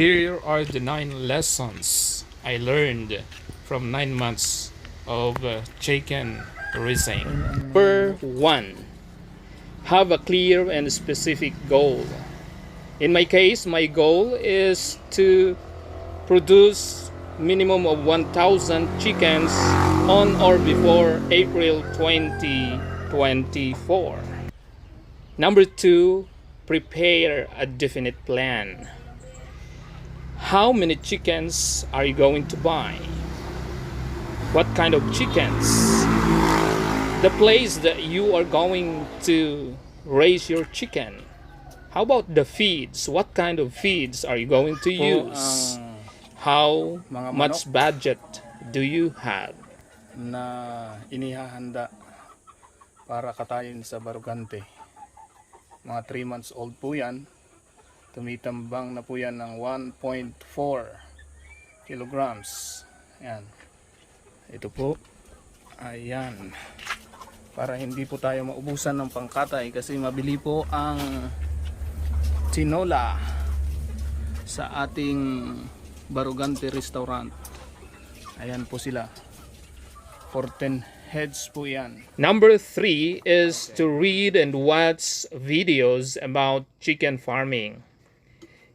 Here are the 9 lessons I learned from 9 months of chicken raising. Number 1. Have a clear and specific goal. In my case, my goal is to produce minimum of 1,000 chickens on or before April 2024. Number 2, prepare a definite plan. How many chickens are you going to buy? What kind of chickens? The place that you are going to raise your chicken. How about the feeds? What kind of feeds are you going to use? How much budget do you have? Na inihahanda para katayin sa Barugante. Mga 3 months old po yan. Tumitambang na po yan ng 1.4 kilograms. Yan. Ito po. Ayan. Para hindi po tayo maubusan ng pangkatay kasi mabili po ang tinola sa ating Barugante restaurant. Ayan po sila. 14 heads po yan. Number 3 is to read and watch videos about chicken farming.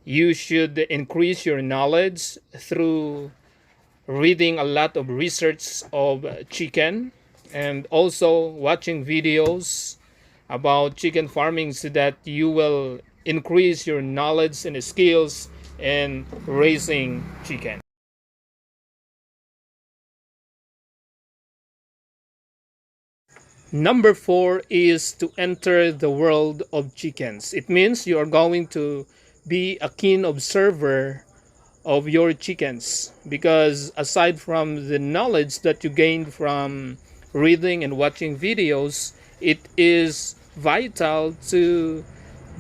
You should increase your knowledge through reading a lot of research of chicken and also watching videos about chicken farming so that you will increase your knowledge and skills in raising chicken. Number 4 is to enter the world of chickens. It means you are going to be a keen observer of your chickens because aside from the knowledge that you gained from reading and watching videos, it is vital to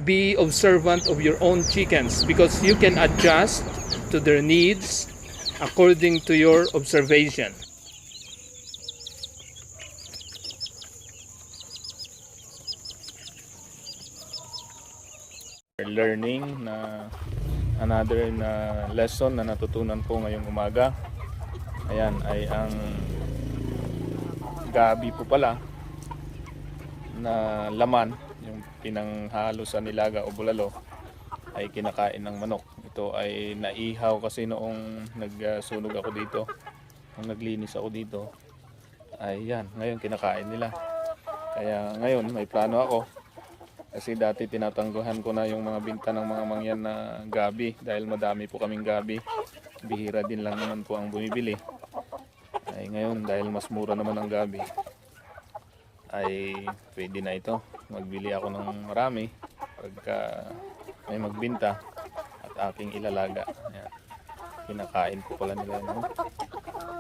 be observant of your own chickens because you can adjust to their needs according to your observation. Learning na another na lesson na natutunan ko ngayong umaga. Ayan ay ang gabi po pala na laman, yung pinanghalo sa nilaga o bulalo ay kinakain ng manok. Ito ay naihaw kasi noong nagsunog ako dito, nung naglinis ako dito. Ay yan, ngayon kinakain nila. Kaya ngayon may plano ako. Kasi dati tinatangguhan ko na yung mga binta ng mga mangyan na gabi dahil madami po kaming gabi. Bihira din lang naman po ang bumibili. Ay ngayon dahil mas mura naman ang gabi ay pwede na ito. Magbili ako ng marami pagka may magbinta at aking ilalaga. Ayan. Kinakain ko pala nila yun.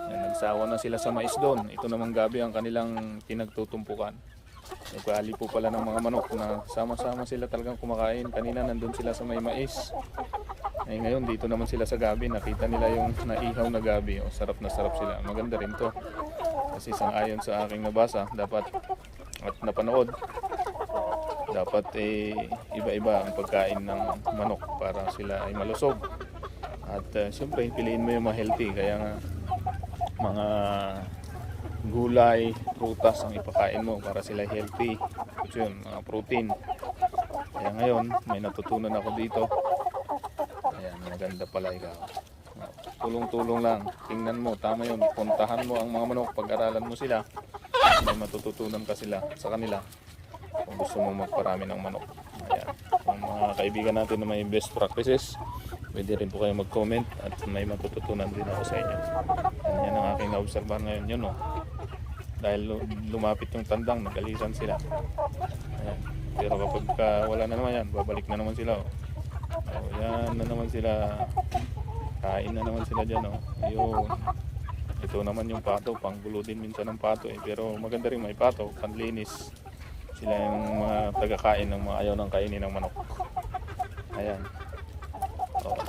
Ayan, nagsawa na sila sa mais doon. Ito namang gabi ang kanilang pinagtutumpukan. Nagpali po pala ng mga manok na sama-sama sila talagang kumakain. Kanina nandun sila sa may mais. Ay ngayon dito naman sila sa gabi. Nakita nila yung naihaw na gabi. O, sarap na sarap sila. Maganda rin to. Kasi sang-ayon sa aking nabasa, dapat at napanood, dapat iba-iba ang pagkain ng manok para sila ay malusog. At siyempre piliin mo yung mga healthy. Kaya nga mga gulay, prutas ang ipakain mo para sila healthy. Ito yun, mga protein. Kaya ngayon, may natutunan ako dito. Ayan, maganda pala ikaw. Tulong-tulong lang. Tingnan mo, tama yun. Puntahan mo ang mga manok, pag-aralan mo sila. May matututunan ka sila sa kanila kung gusto mo magparami ng manok. Ayan. Ang mga kaibigan natin na may best practices, pwede rin po kayo mag-comment at may matututunan din ako sa inyo. Yan ang aking na-obserbahan ngayon yun, no? Dahil lumapit yung tandang, nagalisan sila. Ayan. Pero kapag wala na naman yan, babalik na naman sila. Yan na naman sila. Kain na naman sila dyan. Ayun. Ito naman yung pato. Panggulo din minsan ng pato. Pero maganda rin may pato. Panlinis. Sila yung mga tagakain ng mga ayaw ng kainin ng manok. Ayan.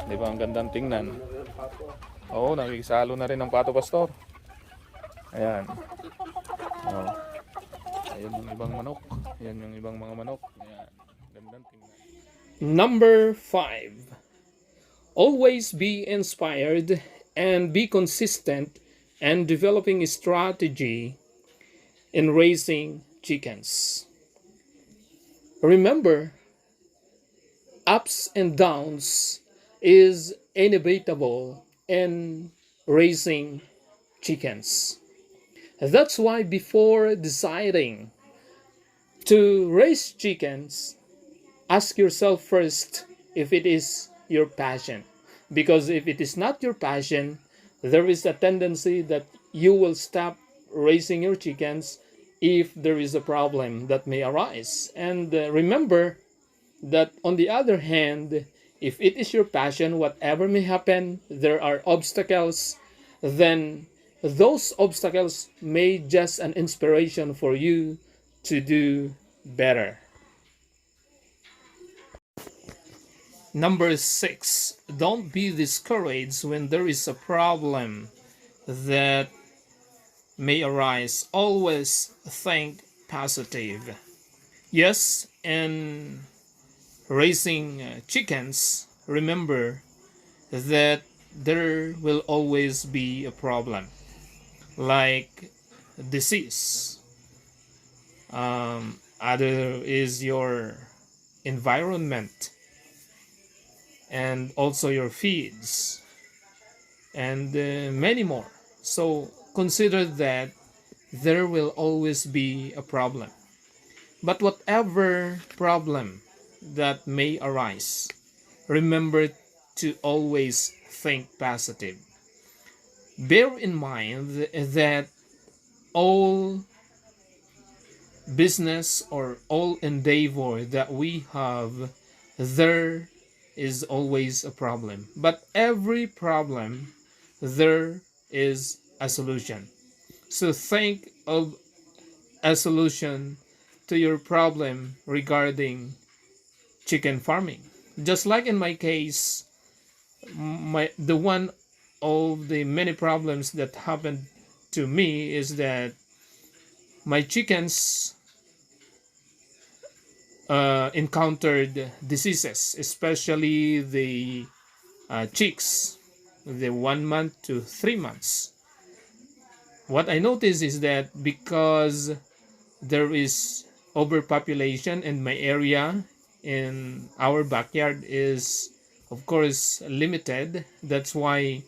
Di ba ang gandang tingnan? Oo, nakikisalo na rin ng pato, pastor. Ayan. Ayan yung ibang manok. Ayan yung ibang mga manok. Ayan. Gandang tingnan. Number 5. Always be inspired and be consistent and developing a strategy in raising chickens. Remember, ups and downs is inevitable in raising chickens. That's why before deciding to raise chickens, ask yourself first if it is your passion. Because if it is not your passion, there is a tendency that you will stop raising your chickens if there is a problem that may arise. And remember that on the other hand, if it is your passion, whatever may happen, there are obstacles, then those obstacles may just an inspiration for you to do better. Number 6, don't be discouraged when there is a problem that may arise. Always think positive. Yes, in raising chickens, remember that there will always be a problem like disease. Other is your environment and also your feeds and many more. So consider that there will always be a problem. But whatever problem that may arise, remember to always think positive. Bear in mind that all business or all endeavor that we have, there is always a problem. But every problem, there is a solution. So think of a solution to your problem regarding chicken farming. Just like in my case, the one of the many problems that happened to me is that my chickens encountered diseases, especially the chicks, the 1 month to 3 months. What I noticed is that because there is overpopulation in my area, in our backyard is of course limited. That's why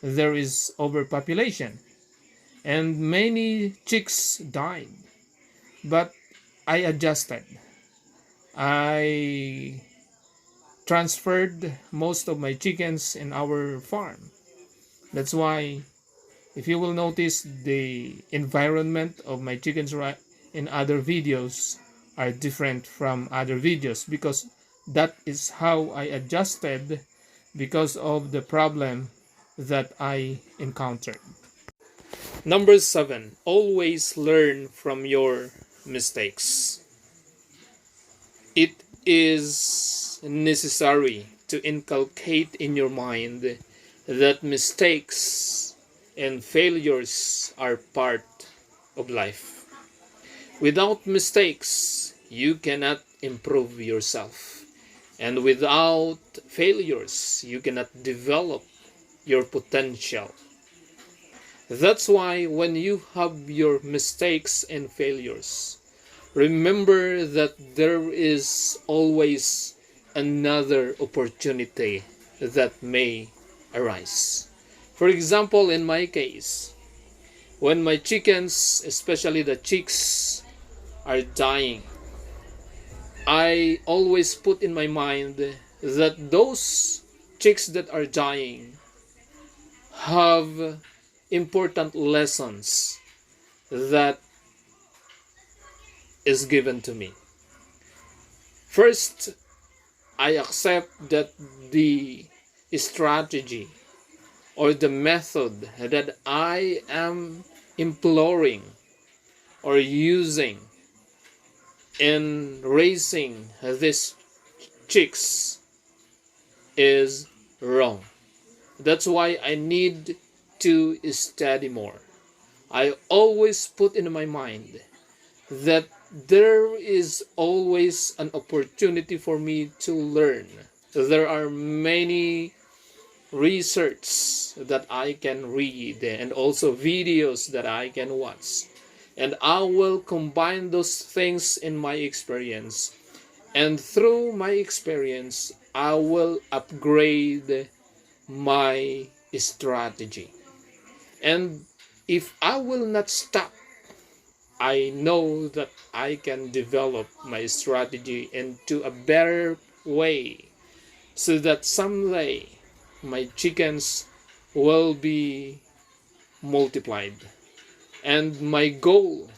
there is overpopulation and many chicks died. But I adjusted. I transferred most of my chickens in our farm. That's why if you will notice, the environment of my chickens in other videos are different from other videos, because that is how I adjusted because of the problem that I encountered. Number 7, always learn from your mistakes. It is necessary to inculcate in your mind that mistakes and failures are part of life. Without mistakes, you cannot improve yourself. And without failures, you cannot develop your potential. That's why when you have your mistakes and failures, remember that there is always another opportunity that may arise. For example, in my case, when my chickens, especially the chicks, are dying, I always put in my mind that those chicks that are dying have important lessons that is given to me. First, I accept that the strategy or the method that I am imploring or using in raising these chicks is wrong. That's why I need to study more. I always put in my mind that there is always an opportunity for me to learn. There are many research that I can read and also videos that I can watch. And I will combine those things in my experience. And through my experience, I will upgrade my strategy. And if I will not stop, I know that I can develop my strategy into a better way so that someday my chickens will be multiplied. And my goal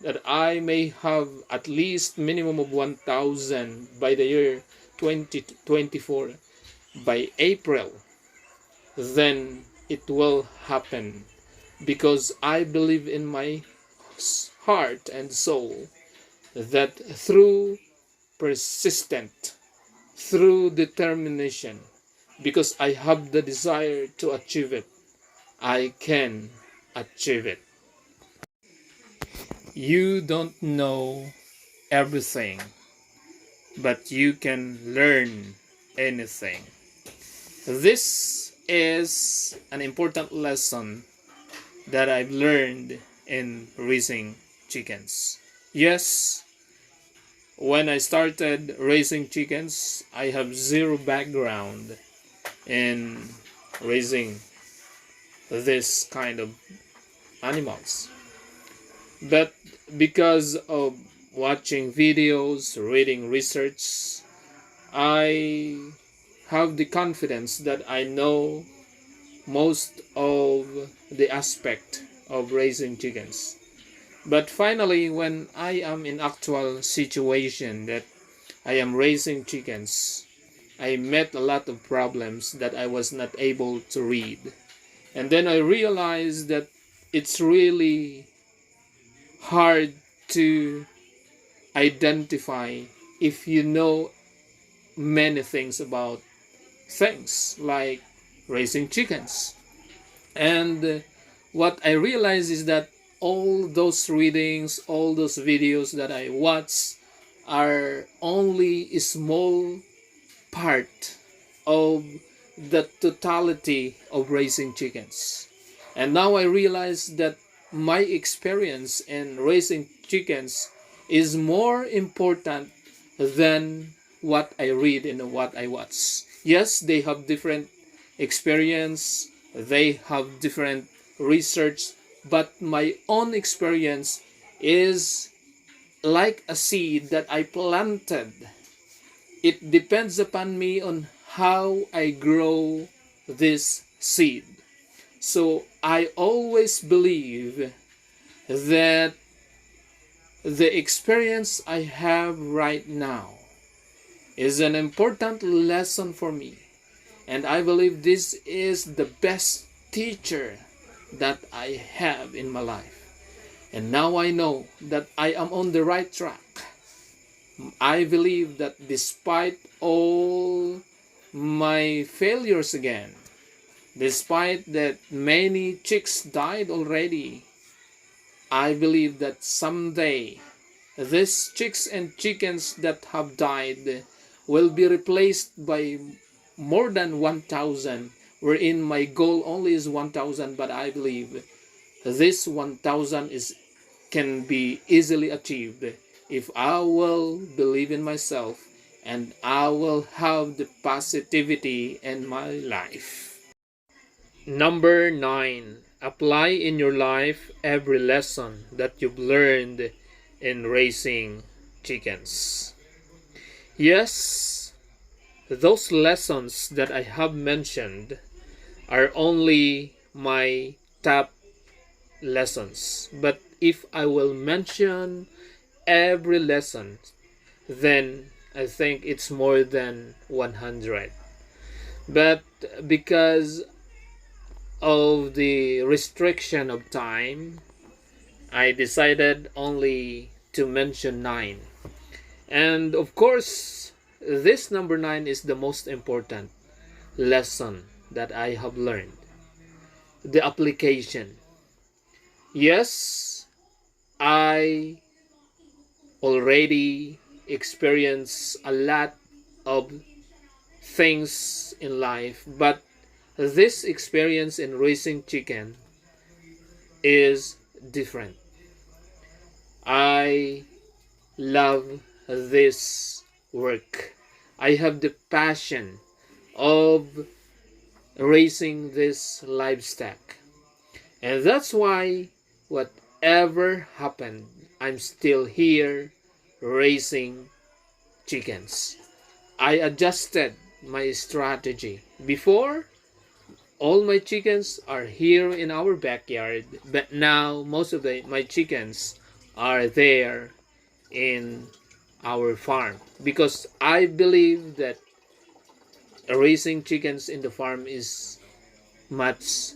that I may have at least minimum of 1,000 by the year 2024 by April, then it will happen because I believe in my heart and soul that through persistent, through determination, because I have the desire to achieve it, I can achieve it. You don't know everything, but you can learn anything. This is an important lesson that I've learned in raising chickens. Yes, when I started raising chickens, I have zero background in raising this kind of animals. But because of watching videos, reading research, I have the confidence that I know most of the aspect of raising chickens. But finally, when I am in actual situation that I am raising chickens, I met a lot of problems that I was not able to read. And then I realized that it's really hard to identify if you know many things about things like raising chickens. And what I realized is that all those readings, all those videos that I watch are only a small part of the totality of raising chickens. And now I realize that my experience in raising chickens is more important than what I read and what I watch. Yes, they have different experience, they have different research, but my own experience is like a seed that I planted. It depends upon me on how I grow this seed. So I always believe that the experience I have right now is an important lesson for me. And I believe this is the best teacher that I have in my life. And now I know that I am on the right track. I believe that despite all my failures again, despite that many chicks died already, I believe that someday these chicks and chickens that have died will be replaced by more than 1,000, wherein my goal only is 1,000, but I believe this 1,000 can be easily achieved if I will believe in myself and I will have the positivity in my life. Number 9. Apply in your life every lesson that you've learned in raising chickens. Yes, those lessons that I have mentioned are only my top lessons. But if I will mention every lesson, then I think it's more than 100. But because of the restriction of time, I decided only to mention 9. And of course, this number 9 is the most important lesson that I have learned. The application. Yes, I already experienced a lot of things in life, but this experience in raising chicken is different. I love this work. I have the passion of raising this livestock. And that's why whatever happened, I'm still here raising chickens. I adjusted my strategy. Before, all my chickens are here in our backyard, but now most of my chickens are there in our farm because I believe that raising chickens in the farm is much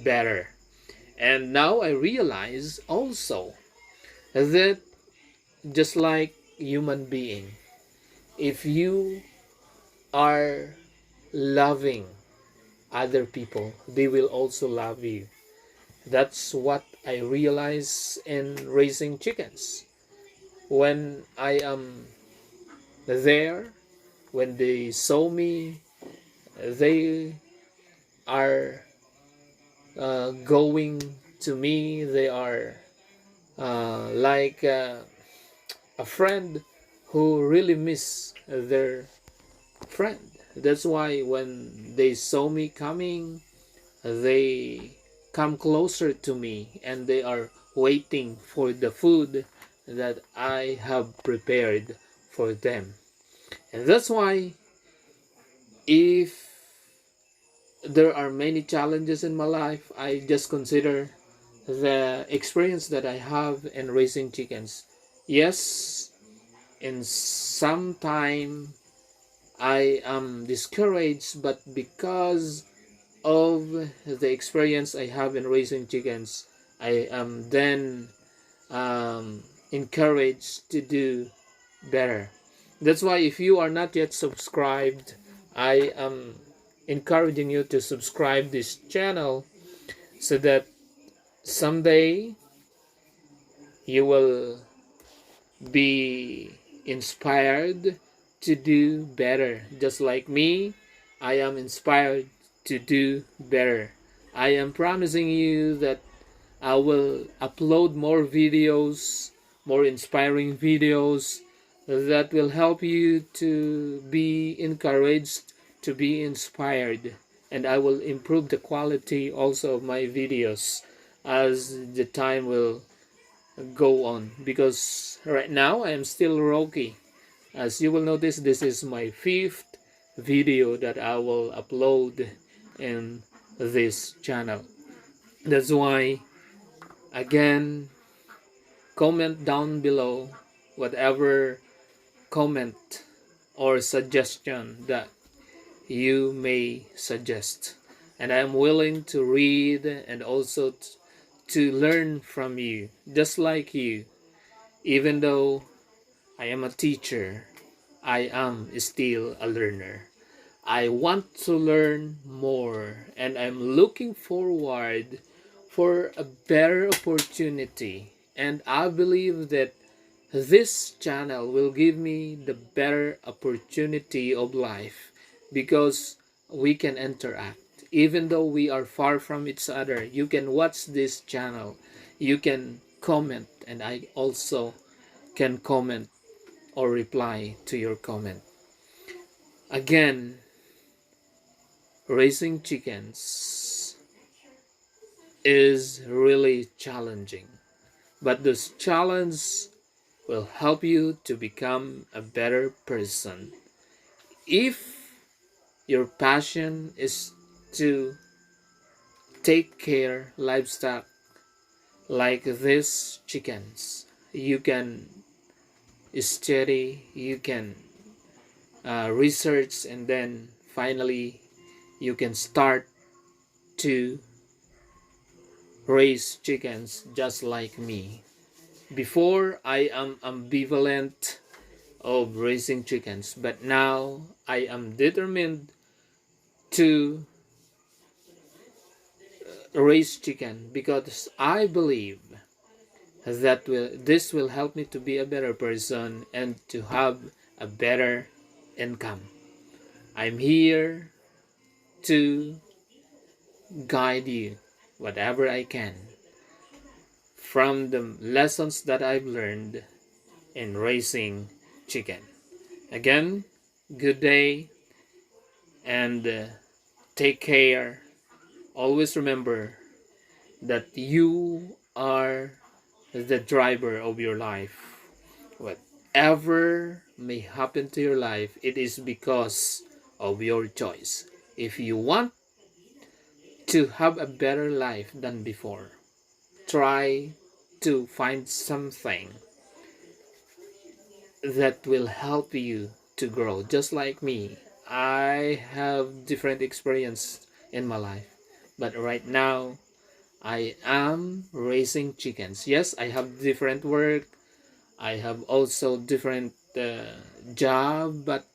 better. And now I realize also that just like human being, if you are loving other people, they will also love you. That's what I realize in raising chickens. When I am there, when they saw me, they are going to me. They are like a friend who really miss their friend. That's why when they saw me coming, they come closer to me and they are waiting for the food that I have prepared for them. And that's why if there are many challenges in my life, I just consider the experience that I have in raising chickens. Yes, in some time I am discouraged, but because of the experience I have in raising chickens, I am then encouraged to do better. That's why if you are not yet subscribed, I am encouraging you to subscribe this channel so that someday you will be inspired to do better. Just like me, I am inspired to do better. I am promising you that I will upload more videos, more inspiring videos that will help you to be encouraged, to be inspired. And I will improve the quality also of my videos as the time will go on, because right now I am still rocky. As you will notice, this is my 5th video that I will upload in this channel. That's why, again, comment down below whatever comment or suggestion that you may suggest, and I am willing to read and also to learn from you, just like you. Even though I am a teacher, I am still a learner. I want to learn more, and I'm looking forward for a better opportunity. And I believe that this channel will give me the better opportunity of life, because we can interact. Even though we are far from each other, you can watch this channel, you can comment, and I also can comment or reply to your comment. Again, raising chickens is really challenging, but this challenge will help you to become a better person. If your passion is to take care livestock like these chickens, you can study, you can research, and then finally you can start to raise chickens just like me. Before, I am ambivalent of raising chickens, but now I am determined to raise chicken because I believe that this will help me to be a better person and to have a better income. I'm here to guide you whatever I can from the lessons that I've learned in raising chicken. Again, good day and take care. Always remember that you are the driver of your life. Whatever may happen to your life, it is because of your choice. If you want to have a better life than before, try to find something that will help you to grow. Just like me, I have different experience in my life, but right now I am raising chickens. Yes, I have different work. I have also different job, but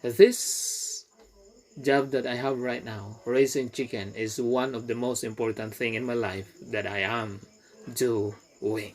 this job that I have right now, raising chicken, is one of the most important thing in my life that I am doing.